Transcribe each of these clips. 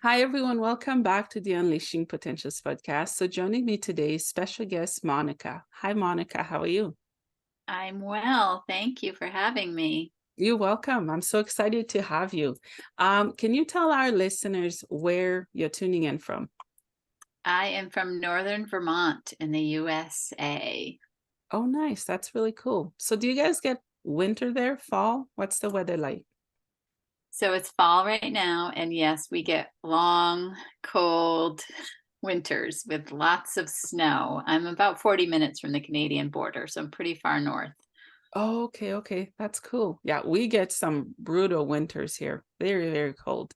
Hi, everyone. Welcome back to the Unleashing Potentials podcast. So, joining me today is special guest Monica. Hi, Monica. How are you? I'm well. Thank you for having me. You're welcome. I'm so excited to have you. Can you tell our listeners where you're tuning in from? I am from Northern Vermont in the USA. Oh, nice. That's really cool. So, do you guys get winter there, fall? What's the weather like? So it's fall right now. And yes, we get long, cold winters with lots of snow. I'm about 40 minutes from the Canadian border, so I'm pretty far north. Oh, okay, okay. That's cool. Yeah, we get some brutal winters here. Very, very cold.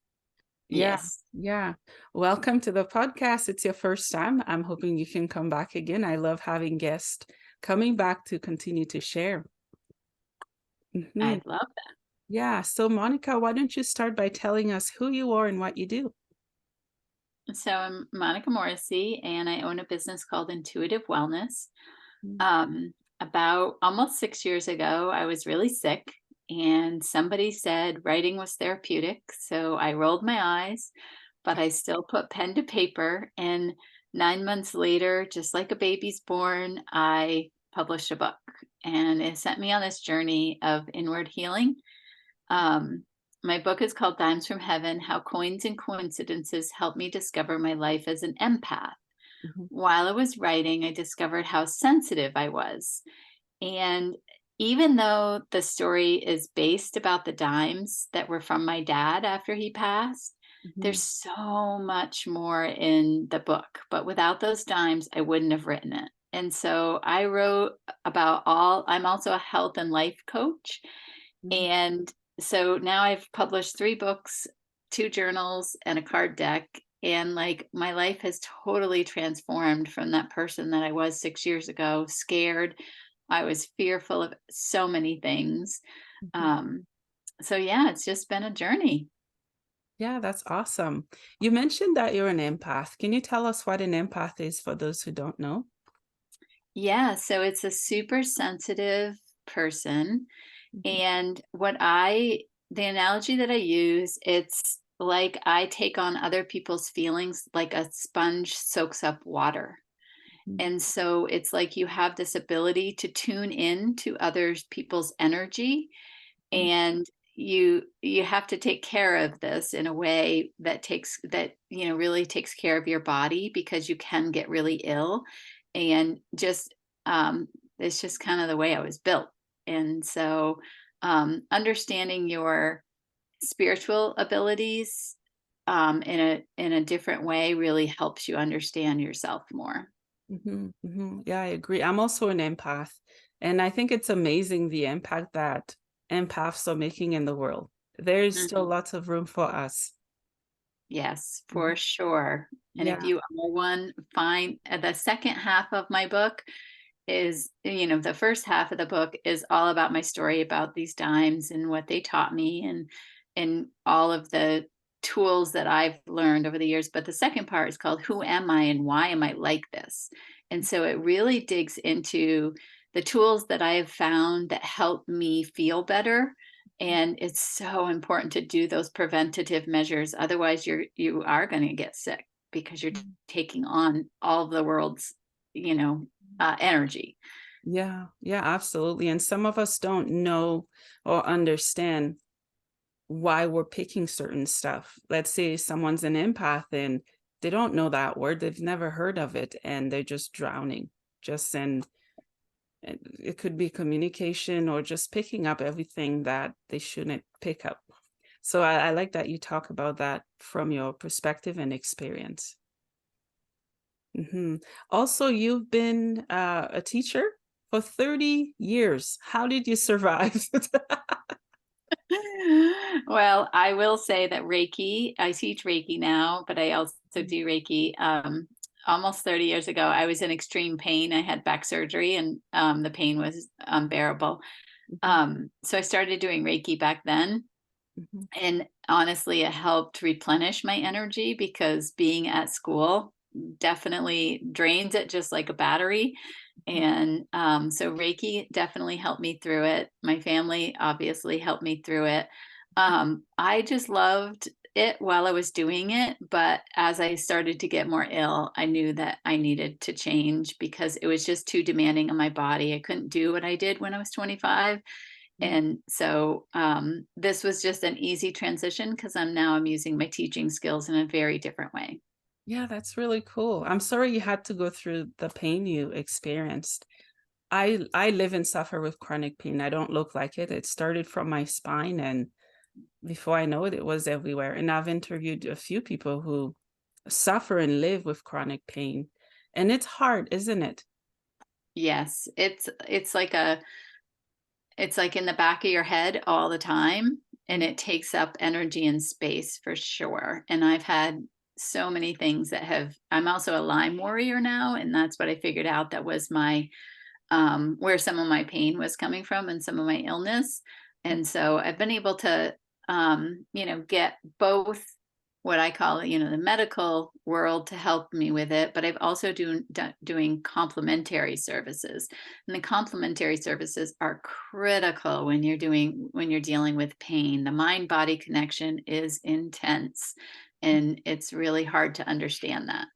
Yeah, Yes, yeah. Welcome to the podcast. It's your first time. I'm hoping you can come back again. I love having guests coming back to continue to share. Mhm. I'd love that. Yeah. So, Monica, why don't you start by telling us who you are and what you do? So I'm Monica Morrissey, and I own a business called Intuitive Wellness. Mm. About almost 6 years ago, I was really sick, and somebody said writing was therapeutic. So I rolled my eyes, but I still put pen to paper. And 9 months later, just like a baby's born, I published a book, and it sent me on this journey of inward healing. Um, my book is called Dimes from Heaven: How Coins and Coincidences Helped Me Discover My Life as an Empath. Mhm. While I was writing, I discovered how sensitive I was. And even though the story is based about the dimes that were from my dad after he passed, Mhm. there's so much more in the book. But without those dimes, I wouldn't have written it. And so I wrote I'm also a health and life coach. Mhm. And so now I've published 3 books, 2 journals, and a card deck. And like my life has totally transformed from that person that I was 6 years ago, scared. I was fearful of so many things. Mhm. Um, so yeah, it's just been a journey. Yeah, that's awesome. You mentioned that you're an empath. Can you tell us what an empath is for those who don't know? Yeah, so it's a super sensitive person. Mhm. And the analogy that I use, it's like I take on other people's feelings like a sponge soaks up water. Mhm. And so it's like you have this ability to tune in to others people's energy, and you have to take care of this in a way that really takes care of your body, because you can get really ill. And just um it's just kind of the way I was built. And so understanding your spiritual abilities in a different way really helps you understand yourself more. Mhm, mhm. Yeah, I agree. I'm also an empath, and I think it's amazing the impact that empaths are making in the world. There is still Mhm. lots of room for us. Yes, Mhm. for sure. And if Yeah. you are one, find the second half of my book is, the first half of the book is all about my story about these dimes and what they taught me, and all of the tools that I've learned over the years. But the second part is called Who Am I and Why Am I Like This? And so it really digs into the tools that I have found that help me feel better. And it's so important to do those preventative measures. Otherwise, you are going to get sick, because you're Mhm. taking on all of the world's, you know, energy. Yeah, yeah, absolutely. And some of us don't know or understand why we're picking certain stuff. Let's say someone's an empath and they don't know that word, they've never heard of it, and they're just drowning, just in and it could be communication or just picking up everything that they shouldn't pick up. So I like that you talk about that from your perspective and experience. Also, you've been a teacher for 30 years. How did you survive? Well, I will say that I teach Reiki now, but I also do Reiki. Almost 30 years ago, I was in extreme pain. I had back surgery, and the pain was unbearable. Mhm, So I started doing Reiki back then. mhm, And honestly, it helped replenish my energy, because being at school definitely drains it just like a battery. mhm, And so Reiki definitely helped me through it. My family obviously helped me through it. I just loved it while I was doing it, but as I started to get more ill, I knew that I needed to change because it was just too demanding on my body. I couldn't do what I did when I was 25. Mm. And so this was just an easy transition because I'm using my teaching skills in a very different way. Yeah, that's really cool. I'm sorry you had to go through the pain you experienced. I live and suffer with chronic pain. I don't look like it. It started from my spine, and before I know it, it was everywhere. And I've interviewed a few people who suffer and live with chronic pain. And it's hard, isn't it? Yes, it's like in the back of your head all the time, and Mm. it takes up energy and space for sure. And I've had so many things that have I'm also a Lyme warrior now, and that's what I figured out that was my where some of my pain was coming from and some of my illness. And so I've been able to, get both what I call, the medical world to help me with it, but I've also doing complementary services. And the complementary services are critical when you're dealing with pain. The mind body connection is intense, and it's really hard to understand that.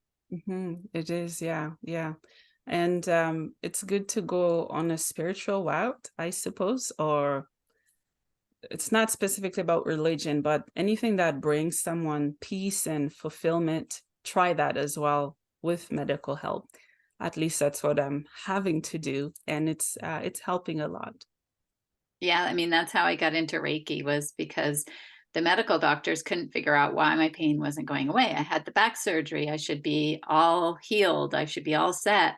It is, yeah, yeah. And it's good to go on a spiritual route, I suppose, or it's not specifically about religion, but anything that brings someone peace and fulfillment, try that as well with medical help. At least that's what I'm having to do, and it's helping a lot. Yeah, I mean, that's how I got into Reiki was because the medical doctors couldn't figure out why my pain wasn't going away. I had the back surgery. I should be all healed. I should be all set.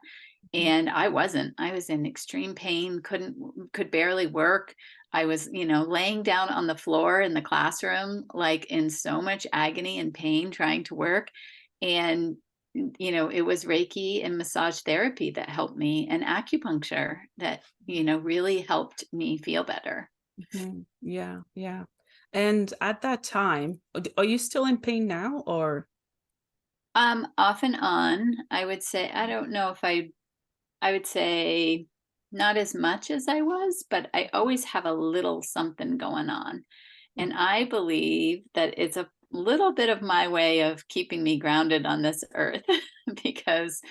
Mhm. And I wasn't. I was in extreme pain, could barely work. I was, laying down on the floor in the classroom, like in so much agony and pain trying to work. And it was Reiki and massage therapy that helped me and acupuncture that, really helped me feel better. Yeah, yeah. And at that time, are you still in pain now, or? Off and on, I would say, I don't know if I would say not as much as I was, but I always have a little something going on. And I believe that it's a little bit of my way of keeping me grounded on this earth because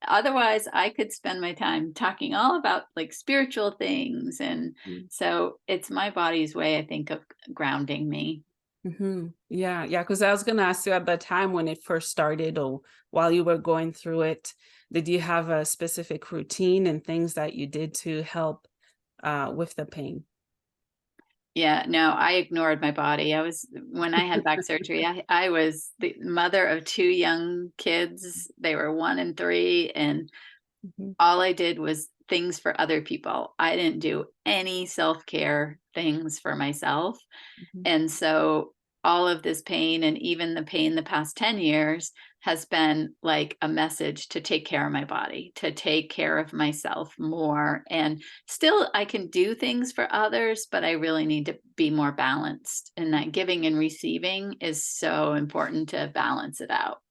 otherwise I could spend my time talking all about like spiritual things. And Mhm. so it's my body's way, I think, of grounding me. Yeah, yeah, because I was gonna ask you at the time when it first started or while you were going through it, did you have a specific routine and things that you did to help with the pain? Yeah, no, I ignored my body. When I had back surgery, I was the mother of two young kids. They were 1 and 3, and Mhm, all I did was things for other people. I didn't do any self-care things for myself. mhm, And so all of this pain and even the pain the past 10 years has been like a message to take care of my body, to take care of myself more. And still, I can do things for others, but I really need to be more balanced. And that giving and receiving is so important to balance it out.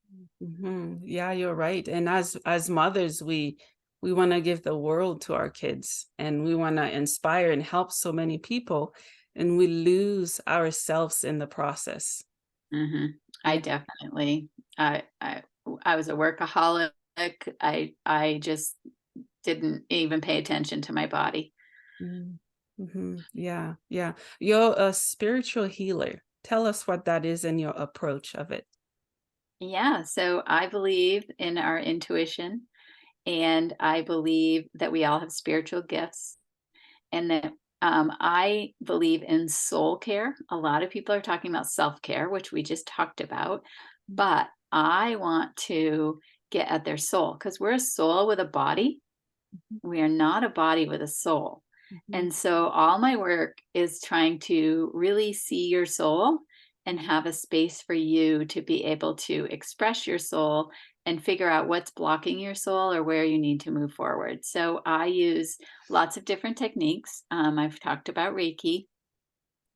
Yeah, you're right. And as mothers, we want to give the world to our kids, and we want to inspire and help so many people, and we lose ourselves in the process. hmm I Yeah. definitely, I was a workaholic. I just didn't even pay attention to my body. Yeah, yeah. You're a spiritual healer. Tell us what that is and your approach of it. Yeah, so I believe in our intuition, and I believe that we all have spiritual gifts, and that I believe in soul care. A lot of people are talking about self care, which we just talked about, but I want to get at their soul because we're a soul with a body. We are not a body with a soul. Mhm, And so all my work is trying to really see your soul and have a space for you to be able to express your soul and figure out what's blocking your soul or where you need to move forward. So I use lots of different techniques. I've talked about Reiki.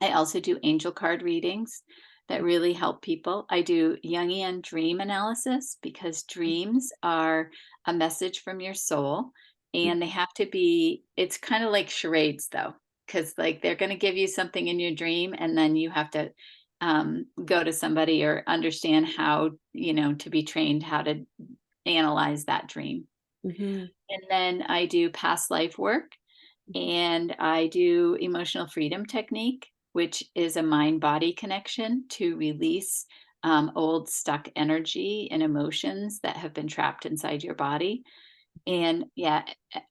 I also do angel card readings that really help people. I do Jungian dream analysis because dreams are a message from your soul, and they have to be, it's kind of like charades though, because like they're going to give you something in your dream and then you have to go to somebody or understand how, to be trained how to analyze that dream. Mhm. And then I do past life work, and I do emotional freedom technique, which is a mind body connection to release old stuck energy and emotions that have been trapped inside your body. Mhm. And yeah,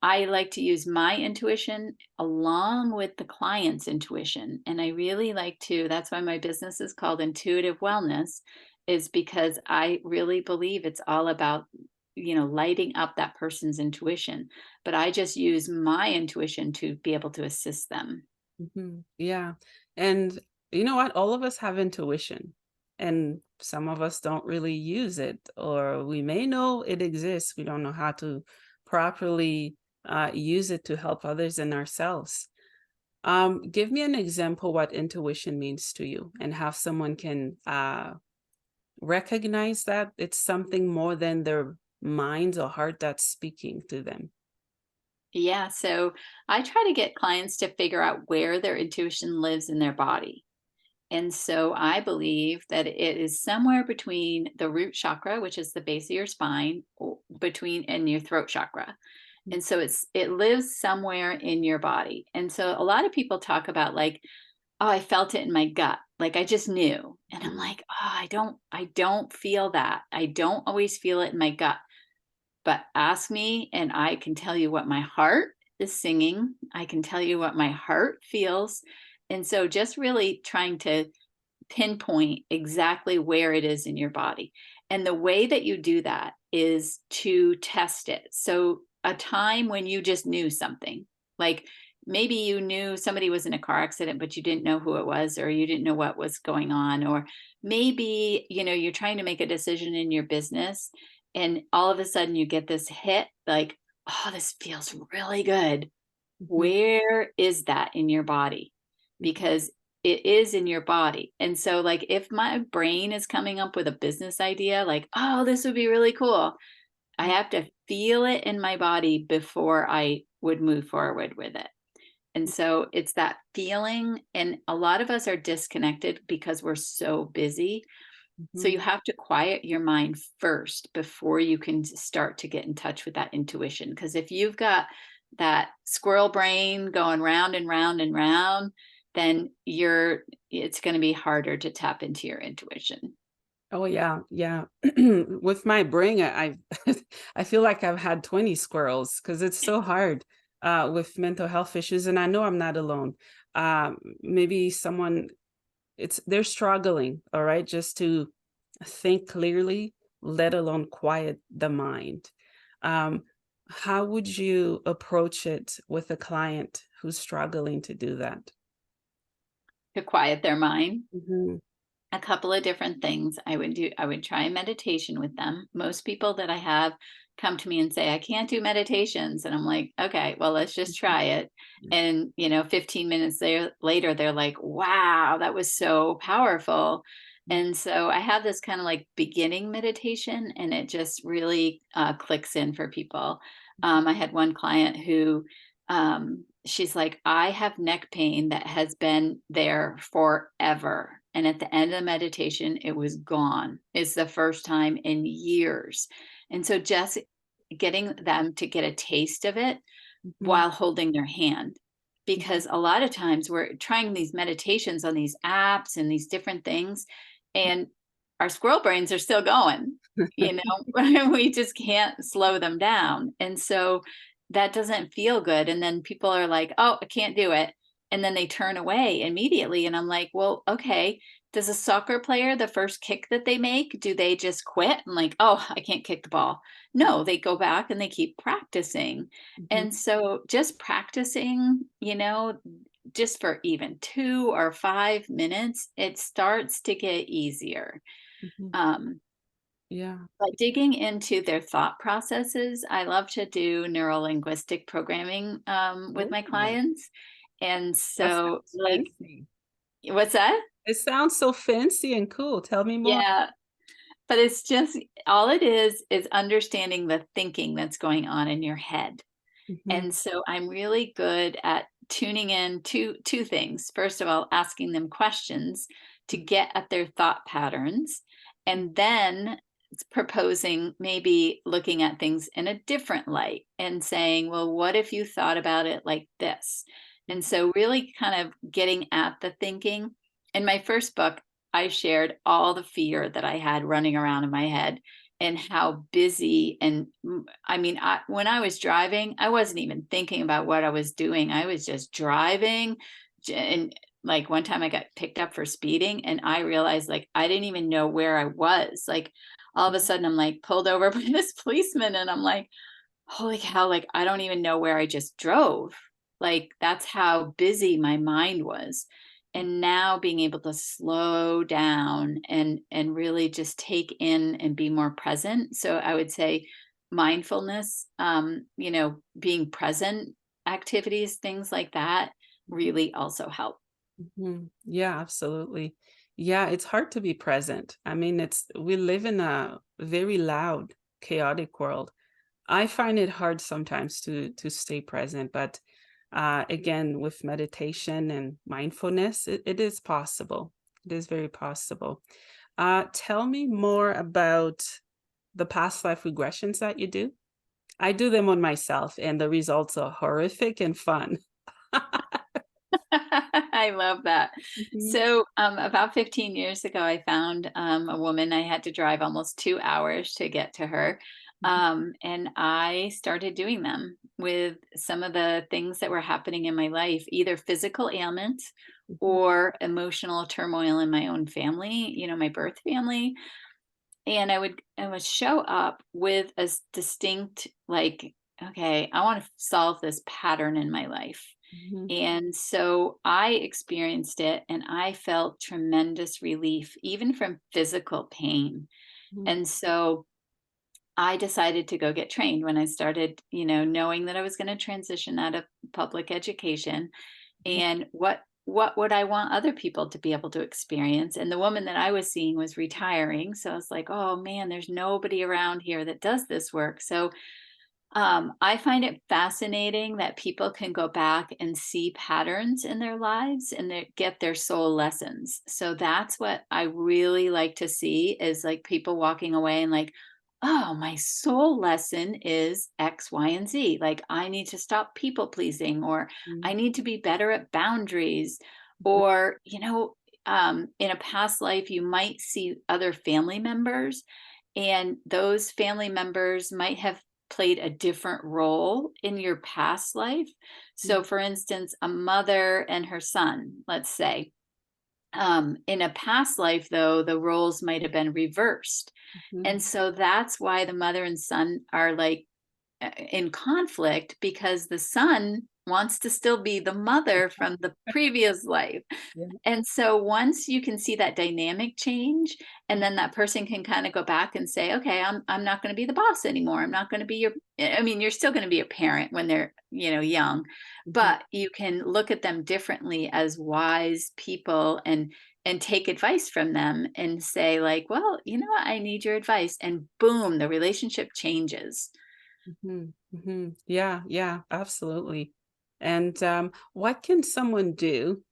I like to use my intuition along with the client's intuition. And I really like to, that's why my business is called Intuitive Wellness, is because I really believe it's all about, lighting up that person's intuition. But I just use my intuition to be able to assist them. Mhm. Yeah. And you know what? All of us have intuition, and some of us don't really use it, or we may know it exists. We don't know how to properly use it to help others and ourselves. Give me an example what intuition means to you and how someone can recognize that it's something more than their minds or heart that's speaking to them. Yeah. So I try to get clients to figure out where their intuition lives in their body. And so I believe that it is somewhere between the root chakra, which is the base of your spine, between and your throat chakra. And so it lives somewhere in your body. And so a lot of people talk about like, oh, I felt it in my gut. Like I just knew. And I'm Mhm. like, oh, I don't feel that. I don't always feel it in my gut. But ask me and I can tell you what my heart is singing. I can tell you what my heart feels. And so just really trying to pinpoint exactly where it is in your body. And the way that you do that is to test it. So, a time when you just knew something, like maybe you knew somebody was in a car accident, but you didn't know who it was, or you didn't know what was going on, or maybe, you're trying to make a decision in your business, and all of a sudden you get this hit like, oh, this feels really good. Mhm. Where is that in your body? Mhm. Because it is in your body. And so, like, if my brain is coming up with a business idea, like, oh, this would be really cool, I have to feel it in my body before I would move forward with it. And so it's that feeling. And a lot of us are disconnected because we're so busy. So Mhm. you have to quiet your mind first before you can start to get in touch with that intuition. Because if you've got that squirrel brain going round and round and round, then it's going to be harder to tap into your intuition. Oh yeah, yeah. With my brain, I feel like I've had 20 squirrels because it's so hard with mental health issues, and I know I'm not alone. Maybe someone they're struggling, all right, just to think clearly, let alone quiet the mind. Um, how would you approach it with a client who's struggling to do that? To quiet their mind. Mhm. A couple of different things I would try meditation with them. Most people that I have come to me and say I can't do meditations, and I'm like, okay, well, let's just Mhm. try it. And 15 minutes later they're like, wow, that was so powerful. And so I have this kind of like beginning meditation, and it just really clicks in for people. I had one client who she's like, I have neck pain that has been there forever. And at the end of the meditation, it was gone. It's the first time in years. And so just getting them to get a taste of it Mhm. while holding their hand. Mhm. Because a lot of times we're trying these meditations on these apps and these different things, and our squirrel brains are still going, we just can't slow them down. And so that doesn't feel good. And then people are like, oh, I can't do it. And then they turn away immediately. And I'm like, well, okay. Does a soccer player, the first kick that they make, do they just quit and like, oh, I can't kick the ball? No, they go back and they keep practicing. Mhm. And so just practicing, just for even 2 or 5 minutes, it starts to get easier. Mhm. Um, Yeah. but digging into their thought processes, I love to do neuro linguistic programming with my Ooh, clients. And that so, sounds like, fancy. what's that? It sounds so fancy and cool. Tell me more. Yeah. But it's just all it is understanding the thinking that's going on in your head. Mhm. And so I'm really good at tuning in to two things. First of all, asking them questions to get at their thought patterns, and then it's proposing maybe looking at things in a different light and saying, well, what if you thought about it like this? And so really kind of getting at the thinking. In my first book, I shared all the fear that I had running around in my head and how busy. And I mean, when I was driving, I wasn't even thinking about what I was doing. I was just driving. And like one time I got picked up for speeding, and I realized like I didn't even know where I was. Like all of a sudden I'm like pulled over by this policeman, and I'm like, holy cow, like I don't even know where I just drove. Like that's how busy my mind was. And now being able to slow down and really just take in and be more present. So I would say mindfulness, being present activities, things like that really also help. Yeah, absolutely. Yeah, it's hard to be present. I mean, we live in a very loud, chaotic world. I find it hard sometimes to stay present, but again, with meditation and mindfulness, it is possible. It is very possible. Tell me more about the past life regressions that you do. I do them on myself, and the results are horrific and fun. I love that. Mhm, So, about 15 years ago, I found a woman. I had to drive almost 2 hours to get to her. mhm, And I started doing them with some of the things that were happening in my life, either physical ailments mhm, or emotional turmoil in my own family, my birth family. And I would show up with a distinct, like, okay, I want to solve this pattern in my life. mhm, And so I experienced it, and I felt tremendous relief, even from physical pain. mhm, And so I decided to go get trained when I started, knowing that I was going to transition out of public education. mhm, And what would I want other people to be able to experience? And the woman that I was seeing was retiring. So I was like, oh man, there's nobody around here that does this work. So I find it fascinating that people can go back and see patterns in their lives and get their soul lessons. So that's what I really like to see is like people walking away and like, oh, my soul lesson is X, Y, and Z. Like I need to stop people pleasing, or I mhm, need to be better at boundaries, mhm, or, in a past life, you might see other family members, and those family members might have played a different role in your past life. mhm, So, for instance, a mother and her son, let's say. In a past life, though, the roles might have been reversed. mhm. And so that's why the mother and son are like in conflict, because the son wants to still be the mother from the previous life. Yeah. And so once you can see that dynamic change, and then that person can kind of go back and say, okay, I'm not going to be the boss anymore. I'm not going to be I mean, you're still going to be a parent when they're, young, Mhm, but you can look at them differently as wise people and take advice from them and say like, well, you know what, I need your advice. And boom, the relationship changes. mhm, mhm. Yeah, yeah, absolutely. And what can someone do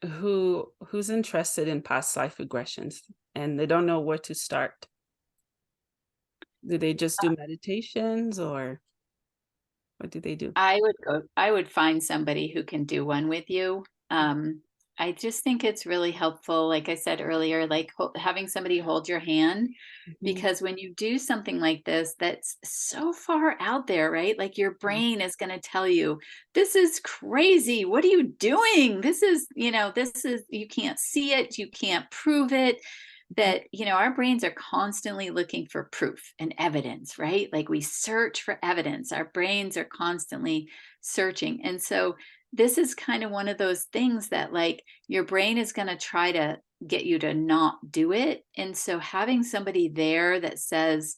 who's interested in past life regressions and they don't know where to start? Do they just do meditations or what do they do? I would find somebody who can do one with you. I just think it's really helpful, like I said earlier, like having somebody hold your hand, Mhm, because when you do something like this, that's so far out there, right? Like your mhm, brain is going to tell you, this is crazy. What are you doing? This is, you can't see it, you can't prove it. mhm, That our brains are constantly looking for proof and evidence, right? Like we search for evidence, our brains are constantly searching. And so this is kind of one of those things that like your brain is going to try to get you to not do it. And so having somebody there that says,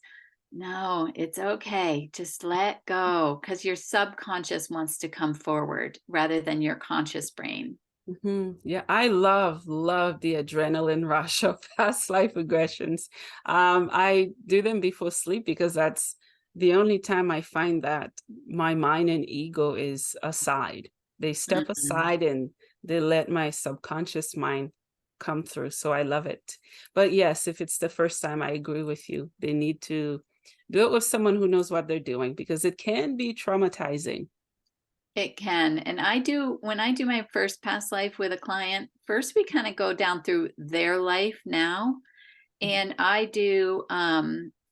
no, it's okay, just let go, because your subconscious wants to come forward rather than your conscious brain. mhm. Yeah, I love the adrenaline rush of past life regressions. I do them before sleep because that's the only time I find that my mind and ego is aside. They step Mhm. aside and they let my subconscious mind come through. So I love it. But yes, if it's the first time, I agree with you. They need to do it with someone who knows what they're doing, because it can be traumatizing. It can. And when I do my first past life with a client, first we kind of go down through their life now. And I do,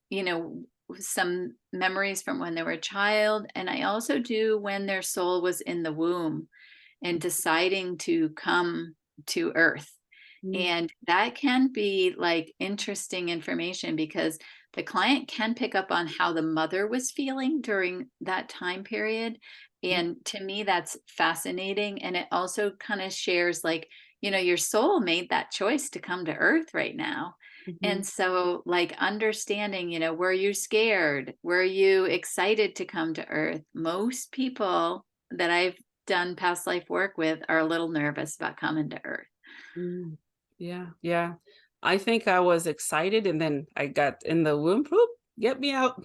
you know, some memories from when they were a child. And I also do when their soul was in the womb and deciding to come to earth. Mm, And that can be like interesting information because the client can pick up on how the mother was feeling during that time period. mm, And to me, that's fascinating. And it also kind of shares, like, your soul made that choice to come to earth right now. mhm. And so, like, understanding, were you scared? Were you excited to come to earth? Most people that I've done past life work with are a little nervous about coming to earth. Mm. Yeah, yeah. I think I was excited, and then I got in the womb. Whoop, get me out.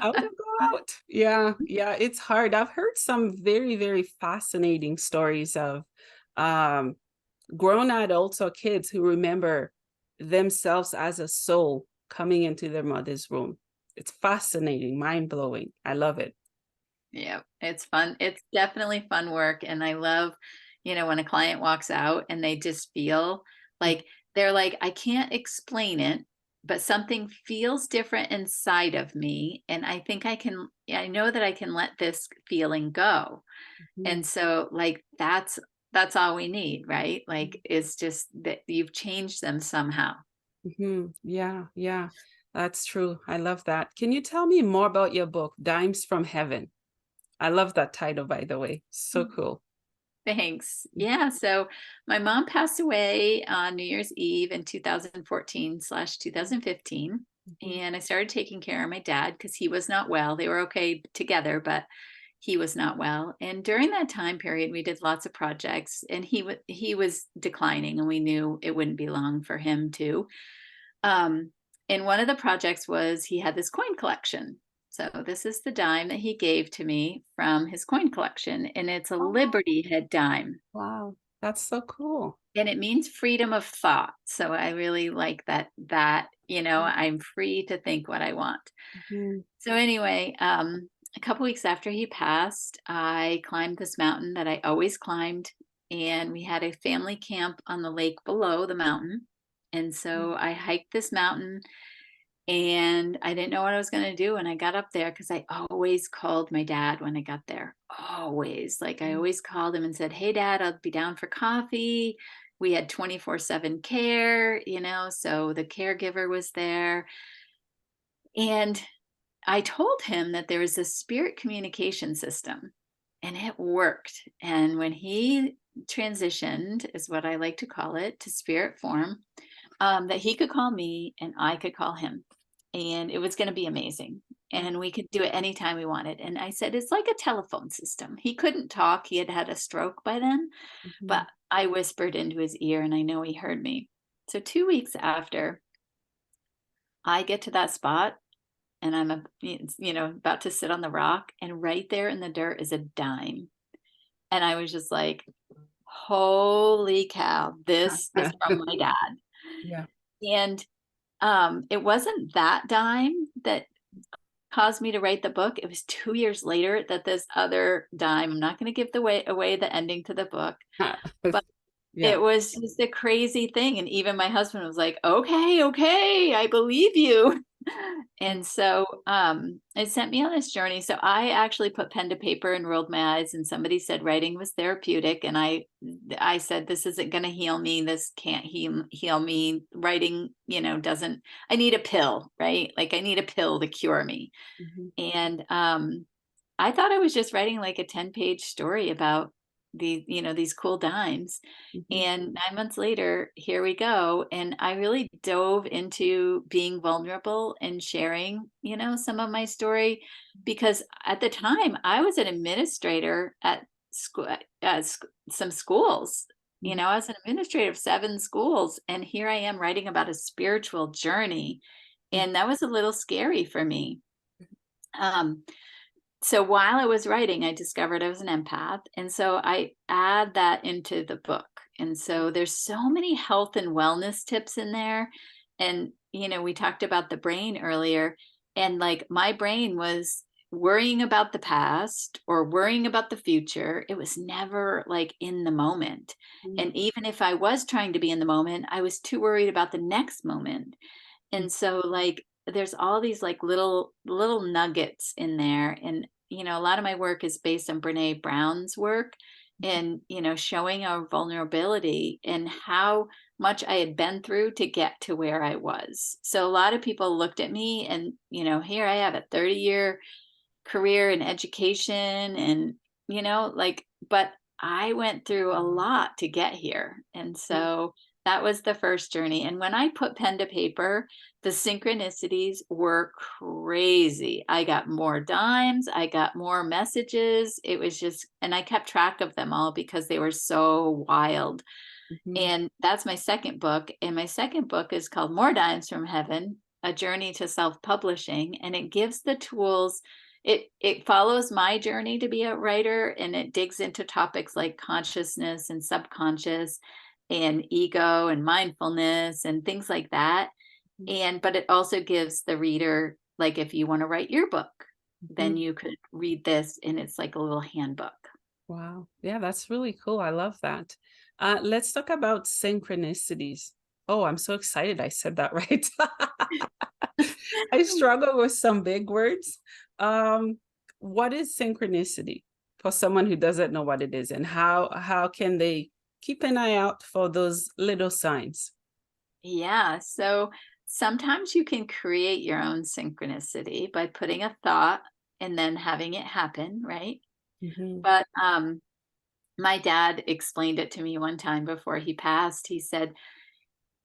I want to go out. Yeah, yeah, it's hard. I've heard some very, very fascinating stories of um grown adults or kids who remember themselves as a soul coming into their mother's womb. It's fascinating, mind-blowing. I love it. Yeah, it's fun. It's definitely fun work. And I love, when a client walks out and they just feel like they're like, I can't explain it, but something feels different inside of me. And I know that I can let this feeling go. Mhm. And so, like, that's all we need, right? Like, it's just that you've changed them somehow. Mhm. Yeah, yeah, that's true. I love that. Can you tell me more about your book, Dimes from Heaven? I love that title, by the way. So cool. Thanks. Yeah. So my mom passed away on New Year's Eve in 2014/2015. Mhm. And I started taking care of my dad because he was not well. They were okay together, but he was not well. And during that time period, we did lots of projects, and he was declining, and we knew it wouldn't be long for him to. Um, and one of the projects was he had this coin collection. So this is the dime that he gave to me from his coin collection, and it's a Oh, Liberty head dime. wow. That's so cool. And it means freedom of thought. So I really like that, I'm free to think what I want. Mhm. So anyway, a couple weeks after he passed, I climbed this mountain that I always climbed, and we had a family camp on the lake below the mountain. And so I hiked this mountain, and I didn't know what I was going to do when I got up there because I always called my dad when I got there. Always. Like, I Mhm. always called him and said, "Hey, Dad, I'll be down for coffee." We had 24/7 care, so the caregiver was there. And I told him that there was a spirit communication system, and it worked. And when he transitioned, is what I like to call it, to spirit form, that he could call me and I could call him. And it was going to be amazing. And we could do it anytime we wanted. And I said, it's like a telephone system. He couldn't talk. He had had a stroke by then, Mhm. but I whispered into his ear and I know he heard me. So 2 weeks after, I get to that spot and about to sit on the rock. And right there in the dirt is a dime. And I was just like, holy cow, this is from my dad. Yeah. And it wasn't that dime that caused me to write the book. It was 2 years later that this other dime, I'm not going to give away the ending to the book, but Yeah. it was just a crazy thing. And even my husband was like, okay, okay, I believe you. And so it sent me on this journey. So I actually put pen to paper and rolled my eyes, and somebody said writing was therapeutic. And I said, this isn't going to heal me. This can't heal me. Writing, doesn't, I need a pill, right? Like, I need a pill to cure me. Mhm. And I thought I was just writing like a 10-page story about these cool dimes. Mhm. And 9 months later, here we go. And I really dove into being vulnerable and sharing, some of my story, because at the time I was an administrator at school, some schools. Mhm. I was an administrator of 7 schools, and here I am writing about a spiritual journey. Mhm. And that was a little scary for me. Um, so while I was writing, I discovered I was an empath. And so I add that into the book. And so there's so many health and wellness tips in there. And, we talked about the brain earlier, and like my brain was worrying about the past or worrying about the future. It was never like in the moment. Mm, And even if I was trying to be in the moment, I was too worried about the next moment. mm, And so like there's all these like little nuggets in there. And a lot of my work is based on Brene Brown's work, and showing our vulnerability and how much I had been through to get to where I was. So a lot of people looked at me and here I have a 30-year career in education, and like, but I went through a lot to get here. And mm, so that was the first journey. And when I put pen to paper, the synchronicities were crazy. I got more dimes, I got more messages. It was just, and I kept track of them all because they were so wild. mhm, And that's my second book. And my second book is called More Dimes from Heaven, A Journey to Self-Publishing. And it gives the tools. It follows my journey to be a writer, and it digs into topics like consciousness and subconscious and ego and mindfulness and things like that. mm, But it also gives the reader, like, if you want to write your book, mhm. then you could read this, and it's like a little handbook. Wow. Yeah, that's really cool. I love that. Let's talk about synchronicities. Oh, I'm so excited I said that right. I struggle with some big words. Um, what is synchronicity for someone who doesn't know what it is, and how can they keep an eye out for those little signs? Yeah. So sometimes you can create your own synchronicity by putting a thought and then having it happen, right? Mhm, But my dad explained it to me one time before he passed. He said,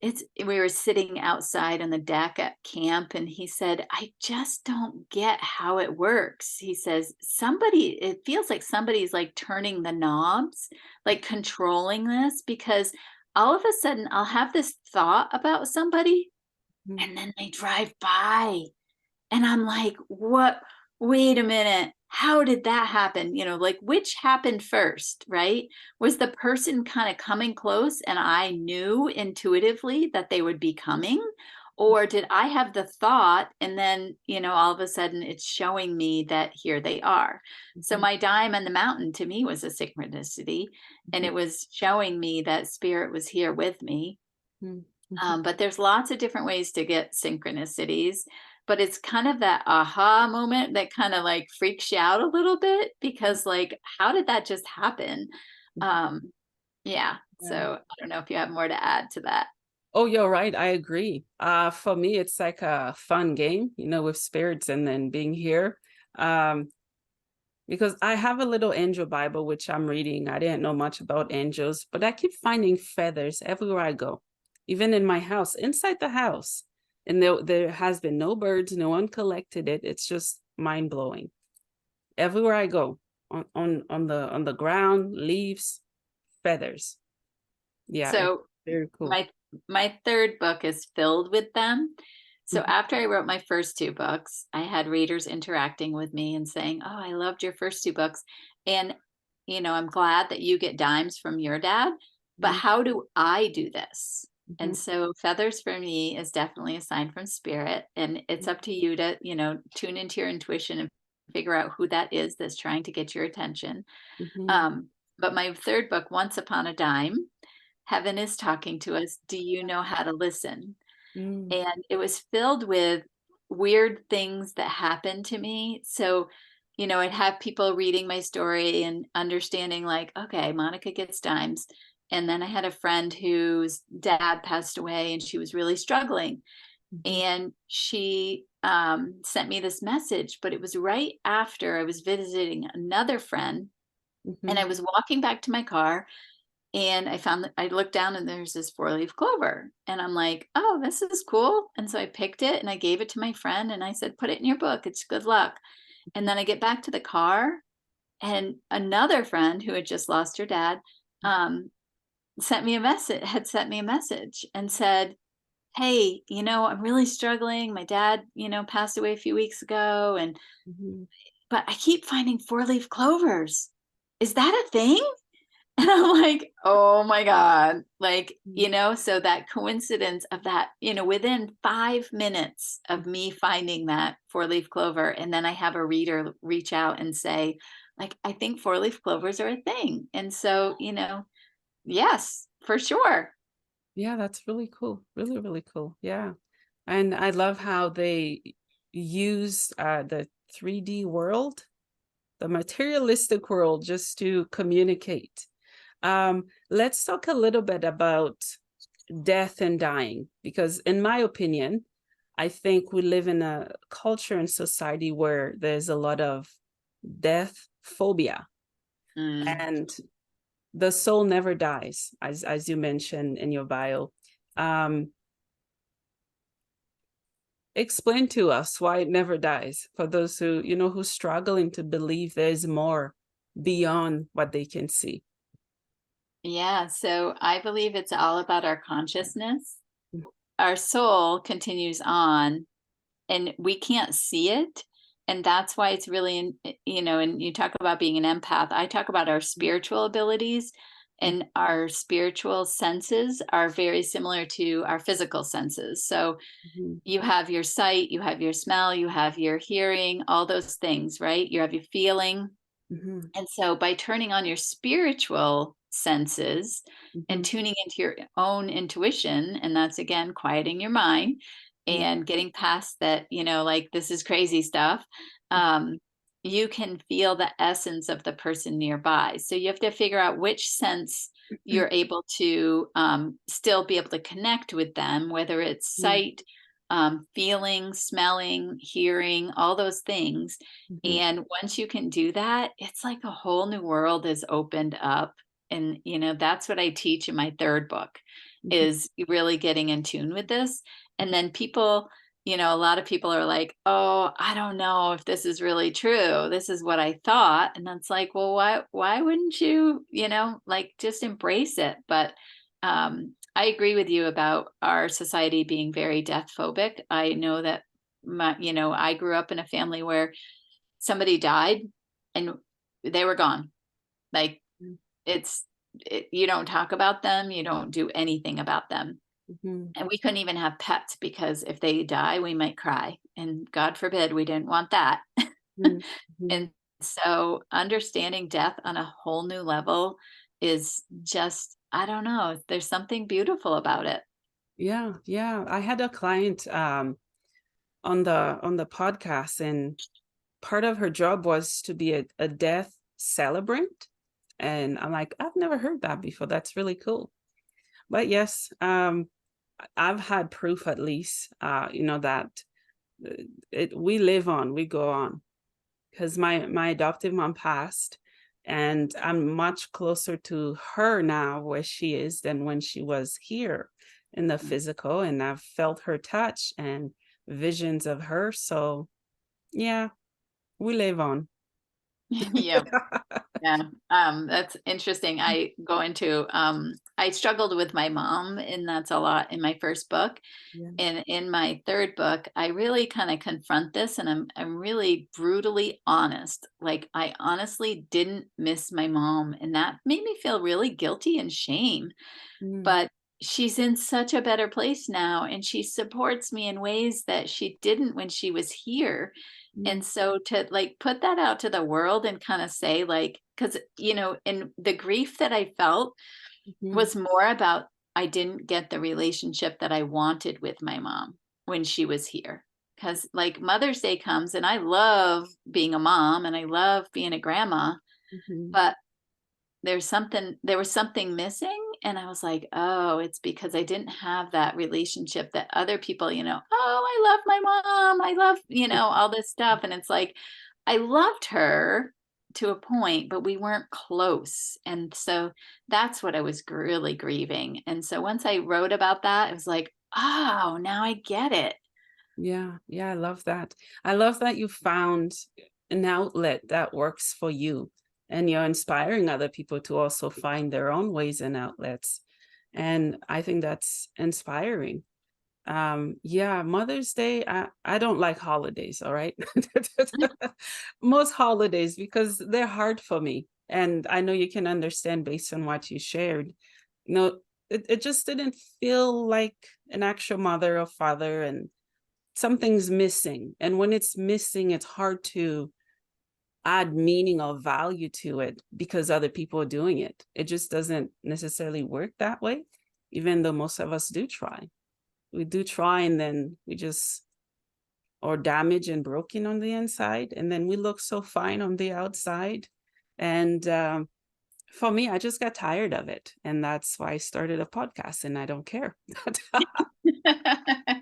we were sitting outside on the deck at camp, and he said, I just don't get how it works. He says, it feels like somebody's like turning the knobs, like controlling this, because all of a sudden I'll have this thought about somebody, mhm, and then they drive by, and I'm like, what? Wait a minute. How did that happen? Like, which happened first, right? Was the person kind of coming close and I knew intuitively that they would be coming? Or did I have the thought and then, all of a sudden it's showing me that here they are? So mhm, my dime on the mountain to me was a synchronicity, and mhm, it was showing me that spirit was here with me. mhm, mhm, But there's lots of different ways to get synchronicities, but it's kind of that aha moment that kind of like freaks you out a little bit, because like, how did that just happen? mhm. Um, yeah. Yeah. So I don't know if you have more to add to that. Oh, you're right. I agree. For me, it's like a fun game, with spirits and then being here. Um, because I have a little angel Bible, which I'm reading. I didn't know much about angels, but I keep finding feathers everywhere I go, even in my house, inside the house. And there has been no birds, no one collected it. It's just mind blowing. Everywhere I go, on the ground, leaves, feathers. Yeah, it's So very cool. my third book is filled with them. So Mhm, after I wrote my first two books, I had readers interacting with me and saying, "Oh, I loved your first two books. And I'm glad that you get dimes from your dad, but mhm, how do I do this?" mhm, And so feathers for me is definitely a sign from spirit, and it's up to you to, tune into your intuition and figure out who that is that's trying to get your attention. mhm, Um, but my third book, Once Upon a Dime, Heaven is talking to us. Do you know how to listen? mm, And it was filled with weird things that happened to me. So, I'd have people reading my story and understanding, like, okay, Monica gets dimes. And then I had a friend whose dad passed away and she was really struggling. mhm, And she sent me this message, but it was right after I was visiting another friend. And mhm, I was walking back to my car, and I looked down and there's this four-leaf clover. And I'm like, oh, this is cool. And so I picked it and I gave it to my friend and I said, put it in your book. It's good luck. And then I get back to the car, and another friend who had just lost her dad um, had sent me a message and said, hey, I'm really struggling. My dad, passed away a few weeks ago. mhm, But I keep finding four-leaf clovers. Is that a thing? And I'm like, oh my God. Like, Mm. so that coincidence of that, within 5 minutes of me finding that four-leaf clover, and then I have a reader reach out and say, like, I think four-leaf clovers are a thing. And so, yes, for sure. Yeah, that's really cool. Really, really cool. Yeah. And I love how they use the 3D world, the materialistic world, just to communicate. Let's talk a little bit about death and dying, because in my opinion, I think we live in a culture and society where there's a lot of death phobia, Mm. and the soul never dies, as you mentioned in your bio. Um, Explain to us why it never dies for those who, who's struggling to believe there's more beyond what they can see. Yeah. So I believe it's all about our consciousness. Our soul continues on and we can't see it. And that's why it's really, and you talk about being an empath. I talk about our spiritual abilities, and our spiritual senses are very similar to our physical senses. So Mhm, you have your sight, you have your smell, you have your hearing, all those things, right? You have your feeling. mhm, And so by turning on your spiritual senses and mhm. tuning into your own intuition, and that's again quieting your mind Yeah. and getting past that, like this is crazy stuff, um, you can feel the essence of the person nearby. So you have to figure out which sense you're able to still be able to connect with them, whether it's Mhm, sight, feeling, smelling, hearing, all those things. mhm, And once you can do that, it's like a whole new world is opened up. And, that's what I teach in my third book mhm, is really getting in tune with this. And then people, a lot of people are like, oh, I don't know if this is really true. This is what I thought. And that's like, well, why wouldn't you, like just embrace it? But I agree with you about our society being very death phobic. I know that I grew up in a family where somebody died and they were gone. Like mhm, you don't talk about them, you don't do anything about them. mhm, And we couldn't even have pets because if they die, we might cry. And God forbid we didn't want that. mhm, mhm. And so understanding death on a whole new level is just, I don't know, there's something beautiful about it. Yeah, yeah. I had a client on the podcast, and part of her job was to be a death celebrant. And I'm like, I've never heard that before. That's really cool. But yes, I've had proof at least, that we live on, we go on. Because my adoptive mom passed, and I'm much closer to her now where she is than when she was here in the physical, and I've felt her touch and visions of her. So yeah, we live on. Yeah. Yeah, that's interesting. I struggled with my mom, and that's a lot in my first book. Yeah. And in my third book, I really kind of confront this, and I'm really brutally honest. Like I honestly didn't miss my mom, and that made me feel really guilty and shame. Mm, But she's in such a better place now, and she supports me in ways that she didn't when she was here. mm, And so to like put that out to the world and kind of say like, because and the grief that I felt mhm, was more about I didn't get the relationship that I wanted with my mom when she was here. Because like Mother's Day comes and I love being a mom and I love being a grandma, mhm, but there was something missing. And I was like, oh, it's because I didn't have that relationship that other people, oh, I love my mom, I love, all this stuff. And it's like I loved her to a point, but we weren't close. And so that's what I was really grieving. And so once I wrote about that, it was like, oh, now I get it. yeah, yeah, I love that. I love that you found an outlet that works for you, and you're inspiring other people to also find their own ways and outlets. And I think that's inspiring. Yeah, Mother's Day, I don't like holidays, all right? Most holidays, because they're hard for me. And I know you can understand based on what you shared. No, it just didn't feel like an actual mother or father, and something's missing. And when it's missing, it's hard to add meaning or value to it because other people are doing it. It just doesn't necessarily work that way, even though most of us do try. We do try, and then we just are damaged and broken on the inside, and then we look so fine on the outside. And for me, I just got tired of it, and that's why I started a podcast, and I don't care.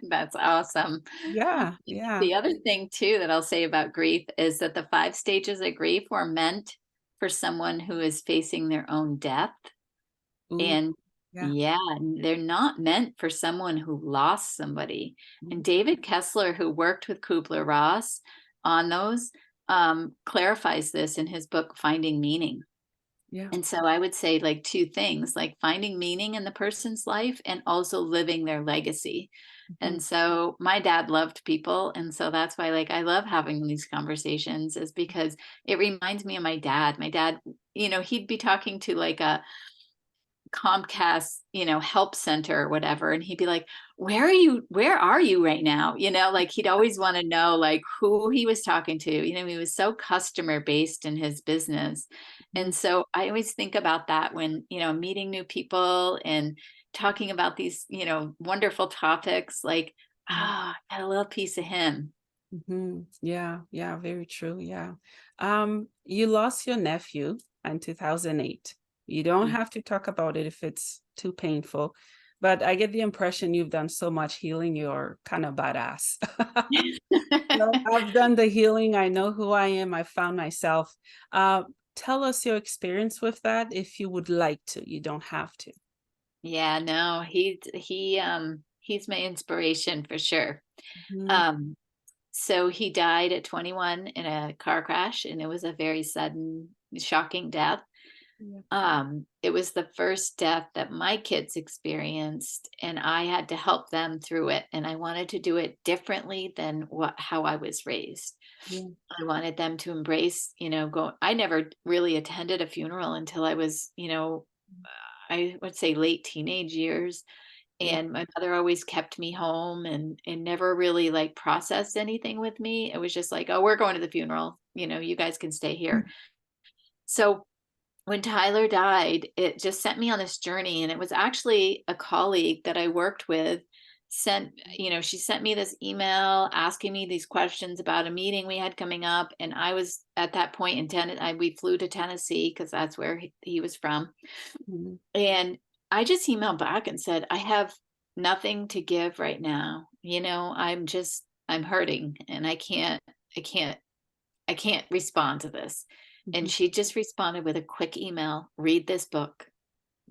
That's awesome. Yeah, yeah. The other thing too that I'll say about grief is that the 5 stages of grief were meant for someone who is facing their own death. Ooh, And yeah. yeah, they're not meant for someone who lost somebody. Mm, And David Kessler, who worked with Kubler-Ross on those, clarifies this in his book, Finding Meaning. yeah. And so I would say like 2 things, like finding meaning in the person's life and also living their legacy. Mhm, And so my dad loved people. And so that's why like I love having these conversations, is because it reminds me of my dad. My dad, he'd be talking to like a Comcast, help center or whatever. And he'd be like, where are you right now? Like he'd always want to know like who he was talking to. He was so customer based in his business. mhm, And so I always think about that when, meeting new people and talking about these, wonderful topics, like, mhm, got a little piece of him. mhm. Yeah, yeah, very true. Yeah. You lost your nephew in 2008. You don't have to talk about it if it's too painful, but I get the impression you've done so much healing, you're kind of badass. No, I've done the healing. I know who I am. I found myself. Uh, Tell us your experience with that if you would like to. You don't have to. Yeah, no, he's my inspiration for sure. Mhm. Um, So he died at 21 in a car crash, and it was a very sudden, shocking death. Yeah, It was the first death that my kids experienced, and I had to help them through it. And I wanted to do it differently than how I was raised. yeah, I wanted them to embrace, I never really attended a funeral until I was, I would say late teenage years, yeah. and my mother always kept me home and never really like processed anything with me. It was just like, oh, we're going to the funeral, you guys can stay here. So when Tyler died, it just sent me on this journey, and it was actually a colleague that I worked with she sent me this email asking me these questions about a meeting we had coming up. And I was at that point in Tennessee. We flew to Tennessee because that's where he was from. Mhm. And I just emailed back and said, I have nothing to give right now. I'm hurting, and I can't, I can't respond to this. And Mhm. she just responded with a quick email: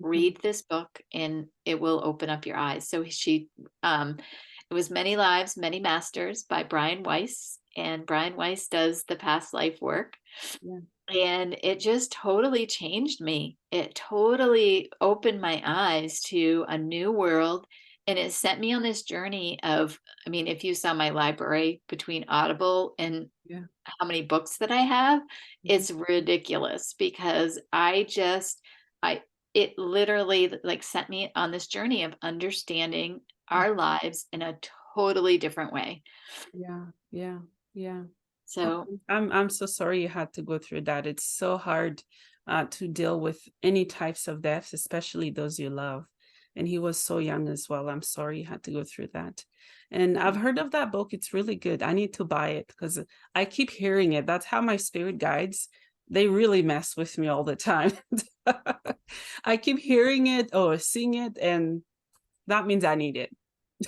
Mhm. read this book, and it will open up your eyes. So it was Many Lives, Many Masters by Brian Weiss. And Brian Weiss does the past life work. Yeah. And it just totally changed me. It totally opened my eyes to a new world. And it sent me on this journey of, I mean, if you saw my library between Audible and Yeah. how many books that I have, Mhm. it's ridiculous because it literally like sent me on this journey of understanding our lives in a totally different way. Yeah. Yeah. Yeah. Oh, So I'm so sorry you had to go through that. It's so hard to deal with any types of deaths, especially those you love. And he was so young as well. I'm sorry you had to go through that. And I've heard of that book. It's really good. I need to buy it because I keep hearing it. That's how my spirit guides, they really mess with me all the time. I keep hearing it or seeing it, and that means I need it.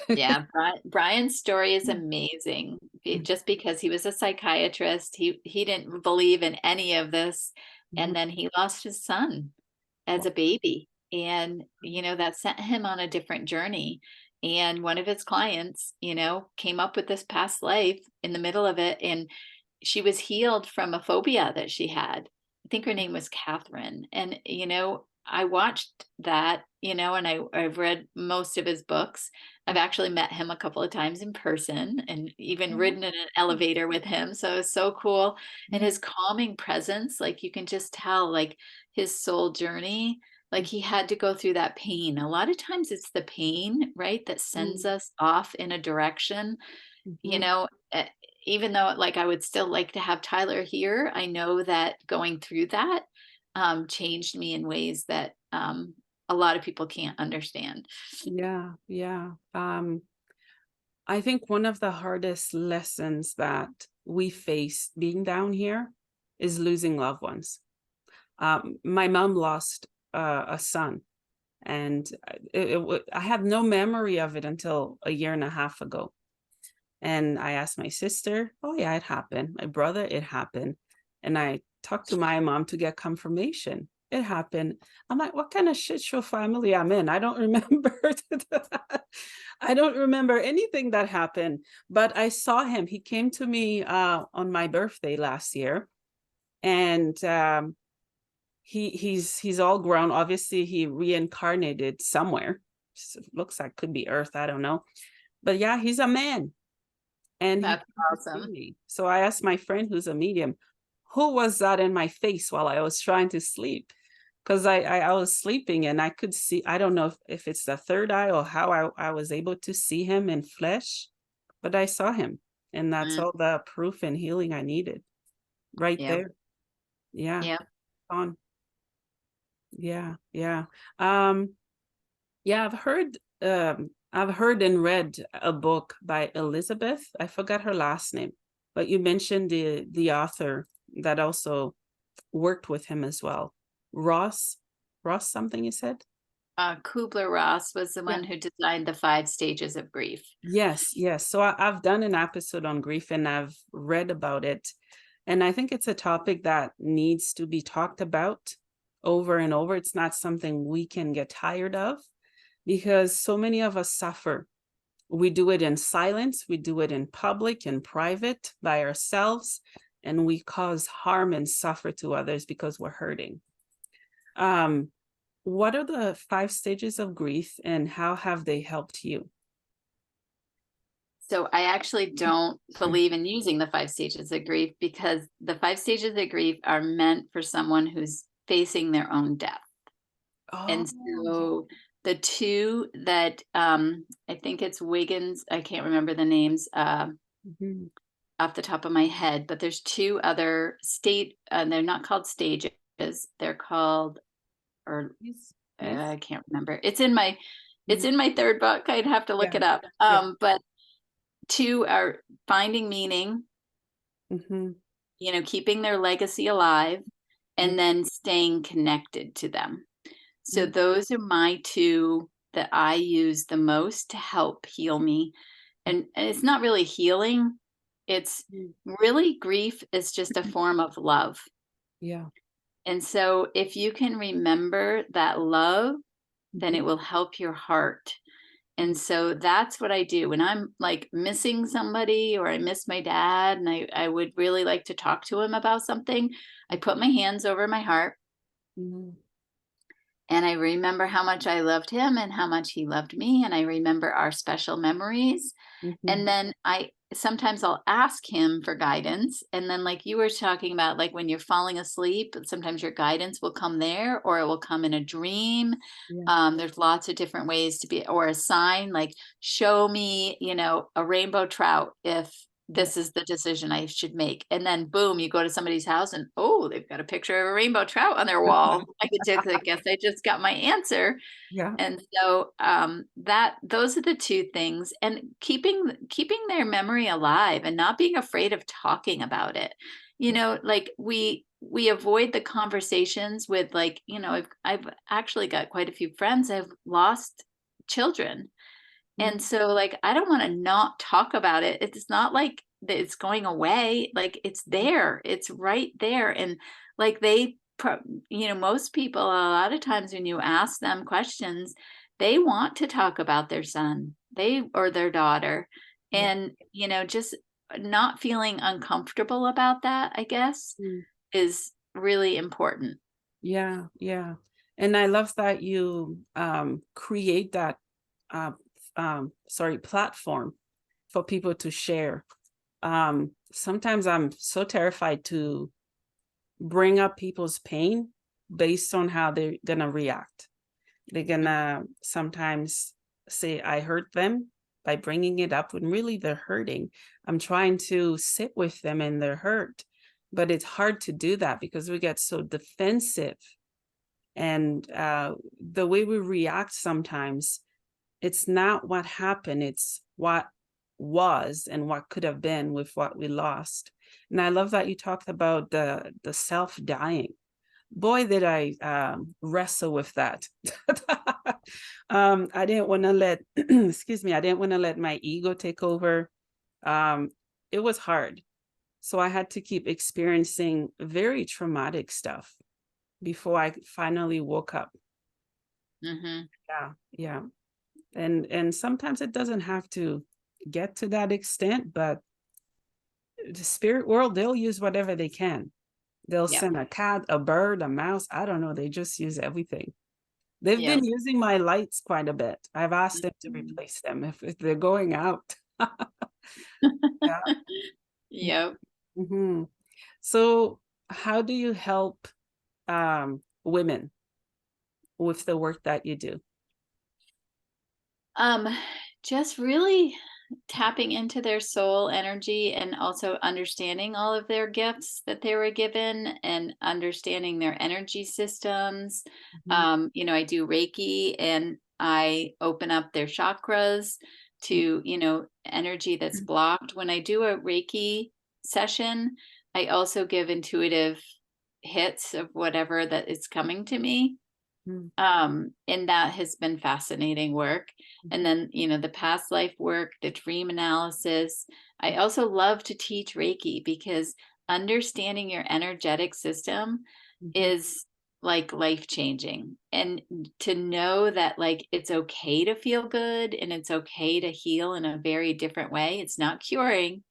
yeah, Brian's story is amazing. Just because he was a psychiatrist, he didn't believe in any of this, Mhm. and then he lost his son as a baby, and that sent him on a different journey. And one of his clients, came up with this past life in the middle of it, and she was healed from a phobia that she had. I think her name was Catherine, and I watched that, and I've read most of his books. I've actually met him a couple of times in person and even Oh, ridden in an elevator with him. So it's so cool. And yeah. his calming presence, like you can just tell, like his soul journey, like he had to go through that pain. A lot of times it's the pain, right, that sends Mhm, us off in a direction, you mhm. know, eh, even though like I would still like to have Tyler here, I know that going through that changed me in ways that a lot of people can't understand. Yeah, yeah. I think one of the hardest lessons that we face being down here is losing loved ones. My mom lost a son, and I have no memory of it until a year and a half ago. And I asked my sister, "Oh yeah, it happened." My brother, "It happened." And I talked to my mom to get confirmation. It happened. I'm like, what kind of shit show family I'm in? I don't remember. I don't remember anything that happened. But I saw him. He came to me on my birthday last year, and he's all grown. Obviously, he reincarnated somewhere. Looks like could be Earth. I don't know. But yeah, he's a man. And he That's came to see awesome. me. So I asked my friend who's a medium, who was that in my face while I was trying to sleep? Because I was sleeping and I could see, I don't know if it's the third eye or how I was able to see him in flesh, but I saw him. And that's Mm, all the proof and healing I needed right yep. there. Yeah. Yep. On. Yeah. Yeah. Um, Yeah, I've heard and read a book by Elizabeth. I forgot her last name, but you mentioned the author that also worked with him as well. Ross, Ross something you said? Kubler-Ross was the Yeah. one who designed the 5 stages of grief. Yes, yes. So I've done an episode on grief and I've read about it. And I think it's a topic that needs to be talked about over and over. It's not something we can get tired of because so many of us suffer. We do it in silence, we do it in public and private by ourselves, and we cause harm and suffer to others because we're hurting. Um, what are the 5 stages of grief and how have they helped you? So I actually don't believe in using the 5 stages of grief because the 5 stages of grief are meant for someone who's facing their own death. Oh, And so the two that I think it's Wiggins, I can't remember the names mhm. off the top of my head, but there's two other they're not called stages, they're called, or Yes, yes, I can't remember. It's mhm. in my third book. I'd have to look Yeah, it up. yeah. But two are finding meaning, Mhm. keeping their legacy alive, Yeah. and then staying connected to them. So Mm, those are my two that I use the most to help heal me. And it's not really healing. It's mm. really, grief is just a form of love. Yeah. And so if you can remember that love, then Mhm. it will help your heart. Mm, And so that's what I do when I'm like missing somebody or I miss my dad and I would really like to talk to him about something. I put my hands over my heart mhm. and I remember how much I loved him and how much he loved me. And I remember our special memories. Mhm. And then I sometimes I'll ask him for guidance. And then, like you were talking about, like when you're falling asleep, sometimes your guidance will come there or it will come in a dream. Yeah. There's lots of different ways to be, or a sign like, show me, a rainbow trout if Yeah. this is the decision I should make. And then, boom, you go to somebody's house and, oh, they've got a picture of a rainbow trout on their wall. I guess I just got my answer. Yeah. And so that those are the two things, and keeping their memory alive and not being afraid of talking about it. Like we avoid the conversations with, like, I've actually got quite a few friends that have lost children. Mm, And so, like, I don't want to not talk about it. It's not like that it's going away. Like, it's mm, there. It's right there. And like most people, a lot of times when you ask them questions, they want to talk about their son, they or their daughter. yeah. And, just not feeling uncomfortable about that, I guess, Mm. is really important. Yeah, yeah. And I love that you create that uh, platform for people to share. Sometimes I'm so terrified to bring up people's pain based on how they're gonna react. They're gonna sometimes say I hurt them by bringing it up when really they're hurting. I'm trying to sit with them in their hurt, but it's hard to do that because we get so defensive. And the way we react sometimes, it's not what happened, it's what was and what could have been with what we lost. And I love that you talked about the self dying. Boy, did I wrestle with that. I didn't want to let, excuse me, I didn't want to let my ego take over. Um, it was hard. So I had to keep experiencing very traumatic stuff before I finally woke up. Hmm. Yeah, yeah. And sometimes it doesn't have to get to that extent, but the spirit world, they'll use whatever they can. They'll Yep. send a cat, a bird, a mouse. I don't know. They just use everything. They've been Yep. using my lights quite a bit. I've asked them to Mhm. replace them if they're going out. Yeah. Yep. Mhm. So, how do you help women with the work that you do? Um, just really tapping into their soul energy and also understanding all of their gifts that they were given and understanding their energy systems. Mhm. I do Reiki and I open up their chakras to, energy that's blocked. When I do a Reiki session, I also give intuitive hits of whatever that is coming to me. Mhm. And that has been fascinating work. And then, the past life work, the dream analysis. I also love to teach Reiki because understanding your energetic system Mhm. is like life changing. And to know that, like, it's okay to feel good and it's okay to heal in a very different way. It's not curing,